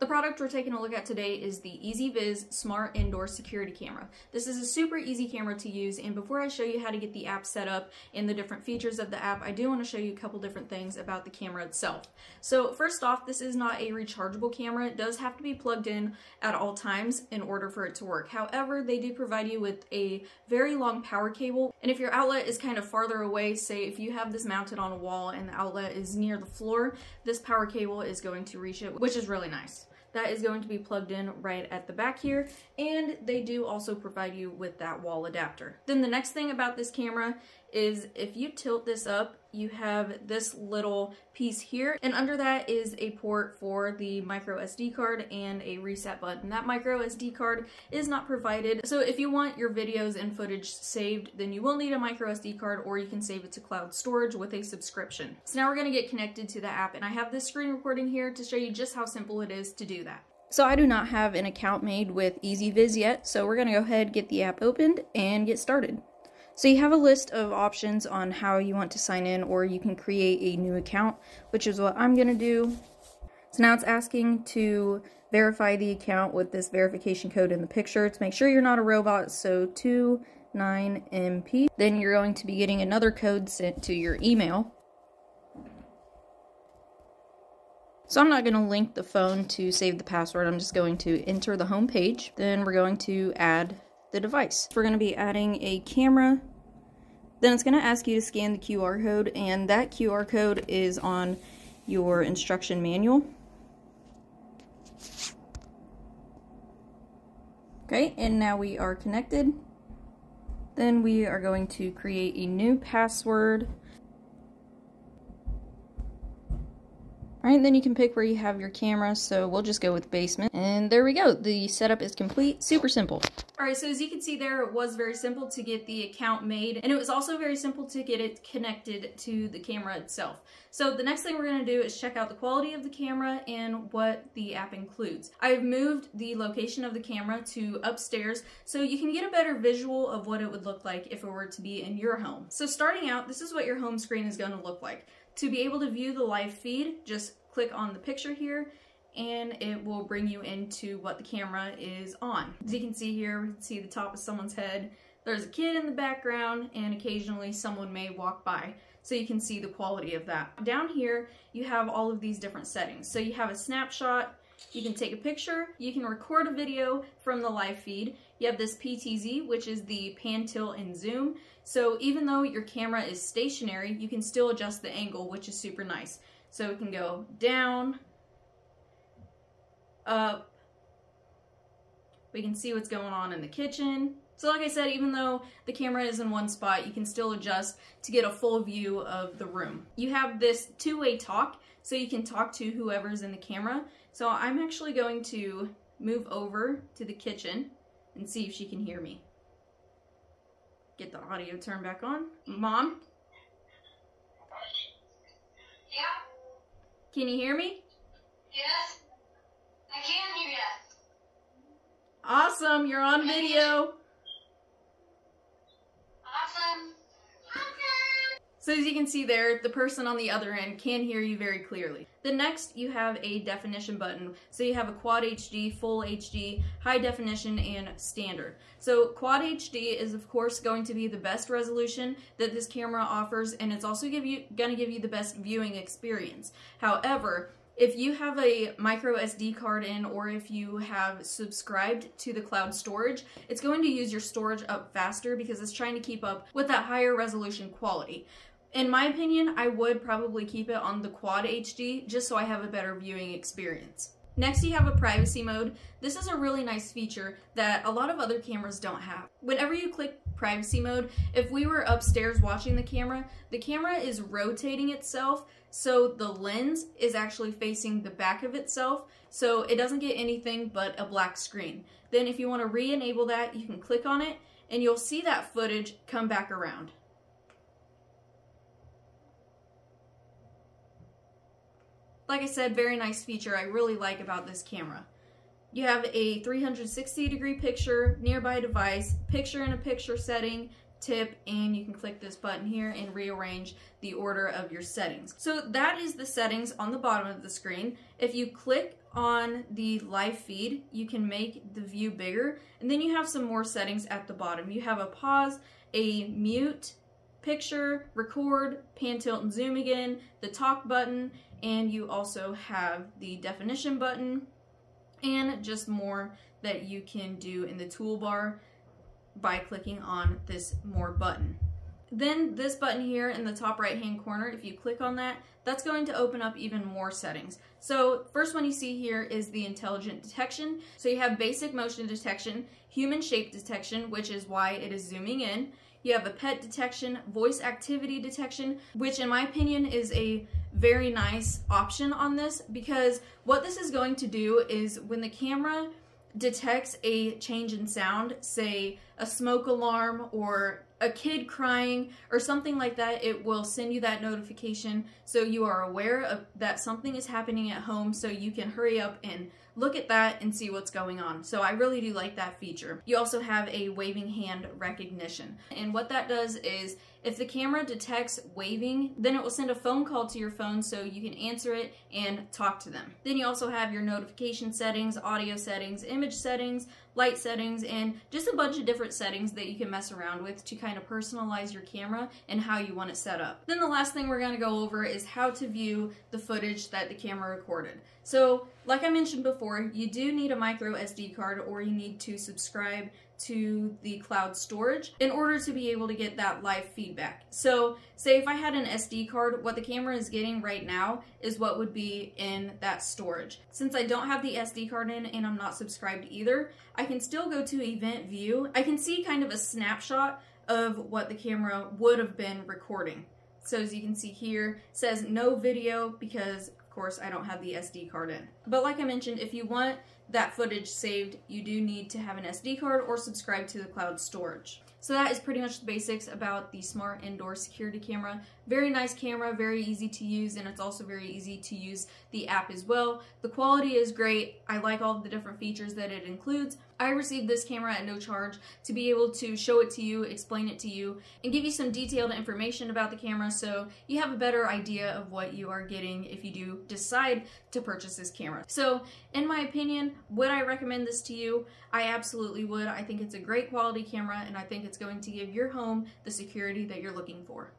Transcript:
The product we're taking a look at today is the EZVIZ Smart Indoor Security Camera. This is a super easy camera to use, and before I show you how to get the app set up and the different features of the app, I do want to show you a couple different things about the camera itself. So first off, this is not a rechargeable camera. It does have to be plugged in at all times in order for it to work. However, they do provide you with a very long power cable, and if your outlet is kind of farther away, say if you have this mounted on a wall and the outlet is near the floor, this power cable is going to reach it, which is really nice. That is going to be plugged in right at the back here, and they do also provide you with that wall adapter. Then the next thing about this camera is if you tilt this up, you have this little piece here, and under that is a port for the micro SD card and a reset button. That micro SD card is not provided, so if you want your videos and footage saved, then you will need a micro SD card, or you can save it to cloud storage with a subscription. So now we're going to get connected to the app, and I have this screen recording here to show you just how simple it is to do that. So I do not have an account made with EZVIZ yet, so we're going to go ahead, get the app opened, and get started. So you have a list of options on how you want to sign in, or you can create a new account, which is what I'm going to do. So now it's asking to verify the account with this verification code in the picture to make sure you're not a robot, so 29MP. Then you're going to be getting another code sent to your email. So I'm not going to link the phone to save the password, I'm just going to enter the home page. Then we're going to add the device. We're going to be adding a camera. Then it's going to ask you to scan the QR code, and that QR code is on your instruction manual. Okay, and now we are connected. Then we are going to create a new password. Alright, then you can pick where you have your camera, so we'll just go with basement. And there we go, the setup is complete, super simple. Alright, so as you can see there, it was very simple to get the account made, and it was also very simple to get it connected to the camera itself. So the next thing we're going to do is check out the quality of the camera and what the app includes. I've moved the location of the camera to upstairs so you can get a better visual of what it would look like if it were to be in your home. So starting out, this is what your home screen is going to look like. To be able to view the live feed, just click on the picture here and it will bring you into what the camera is on. As you can see here, we can see the top of someone's head. There's a kid in the background, and occasionally someone may walk by, so you can see the quality of that. Down here, you have all of these different settings. So you have a snapshot, you can take a picture, you can record a video from the live feed. You have this PTZ, which is the pan, tilt, and zoom. So even though your camera is stationary, you can still adjust the angle, which is super nice. So it can go down, up. We can see what's going on in the kitchen. So like I said, even though the camera is in one spot, you can still adjust to get a full view of the room. You have this two-way talk, so you can talk to whoever's in the camera. So I'm actually going to move over to the kitchen and see if she can hear me. Get the audio turned back on. Mom? Yeah? Can you hear me? Yes? I can hear you. Awesome, you're on video. Awesome. So as you can see there, the person on the other end can hear you very clearly. Then next, you have a definition button. So you have a Quad HD, Full HD, High Definition, and Standard. So Quad HD is of course going to be the best resolution that this camera offers, and it's also going to give you the best viewing experience. However, if you have a micro SD card in, or if you have subscribed to the cloud storage, it's going to use your storage up faster because it's trying to keep up with that higher resolution quality. In my opinion, I would probably keep it on the Quad HD just so I have a better viewing experience. Next, you have a privacy mode. This is a really nice feature that a lot of other cameras don't have. Whenever you click privacy mode, if we were upstairs watching the camera is rotating itself, so the lens is actually facing the back of itself, so it doesn't get anything but a black screen. Then if you want to re-enable that, you can click on it, and you'll see that footage come back around. Like I said, very nice feature I really like about this camera. You have a 360-degree picture, nearby device, picture-in-a-picture setting, tip, and you can click this button here and rearrange the order of your settings. So that is the settings on the bottom of the screen. If you click on the live feed, you can make the view bigger, and then you have some more settings at the bottom. You have a pause, a mute, picture, record, pan, tilt, and zoom again, the talk button, and you also have the definition button, and just more that you can do in the toolbar by clicking on this more button. Then this button here in the top right hand corner, if you click on that, that's going to open up even more settings. So first one you see here is the intelligent detection. So you have basic motion detection, human shape detection, which is why it is zooming in. You have a pet detection, voice activity detection, which in my opinion is a very nice option on this, because what this is going to do is when the camera detects a change in sound, say a smoke alarm or a kid crying or something like that, it will send you that notification so you are aware of that something is happening at home, so you can hurry up and look at that and see what's going on. So I really do like that feature. You also have a waving hand recognition. And what that does is if the camera detects waving, then it will send a phone call to your phone so you can answer it and talk to them. Then you also have your notification settings, audio settings, image settings, light settings, and just a bunch of different settings that you can mess around with to kind of personalize your camera and how you want it set up. Then the last thing we're going to go over is how to view the footage that the camera recorded. So like I mentioned before, you do need a micro SD card, or you need to subscribe to the cloud storage in order to be able to get that live feedback. So say if I had an SD card, what the camera is getting right now is what would be in that storage. Since I don't have the SD card in and I'm not subscribed either, I can still go to event view. I can see kind of a snapshot of what the camera would have been recording. So as you can see here, it says no video because of course I don't have the SD card in. But like I mentioned, if you want that footage saved, you do need to have an SD card or subscribe to the cloud storage. So that is pretty much the basics about the smart indoor security camera. Very nice camera, very easy to use, and it's also very easy to use the app as well. The quality is great. I like all of the different features that it includes. I received this camera at no charge to be able to show it to you, explain it to you, and give you some detailed information about the camera so you have a better idea of what you are getting if you do decide to purchase this camera. So in my opinion, would I recommend this to you? I absolutely would. I think it's a great quality camera, and I think it's going to give your home the security that you're looking for.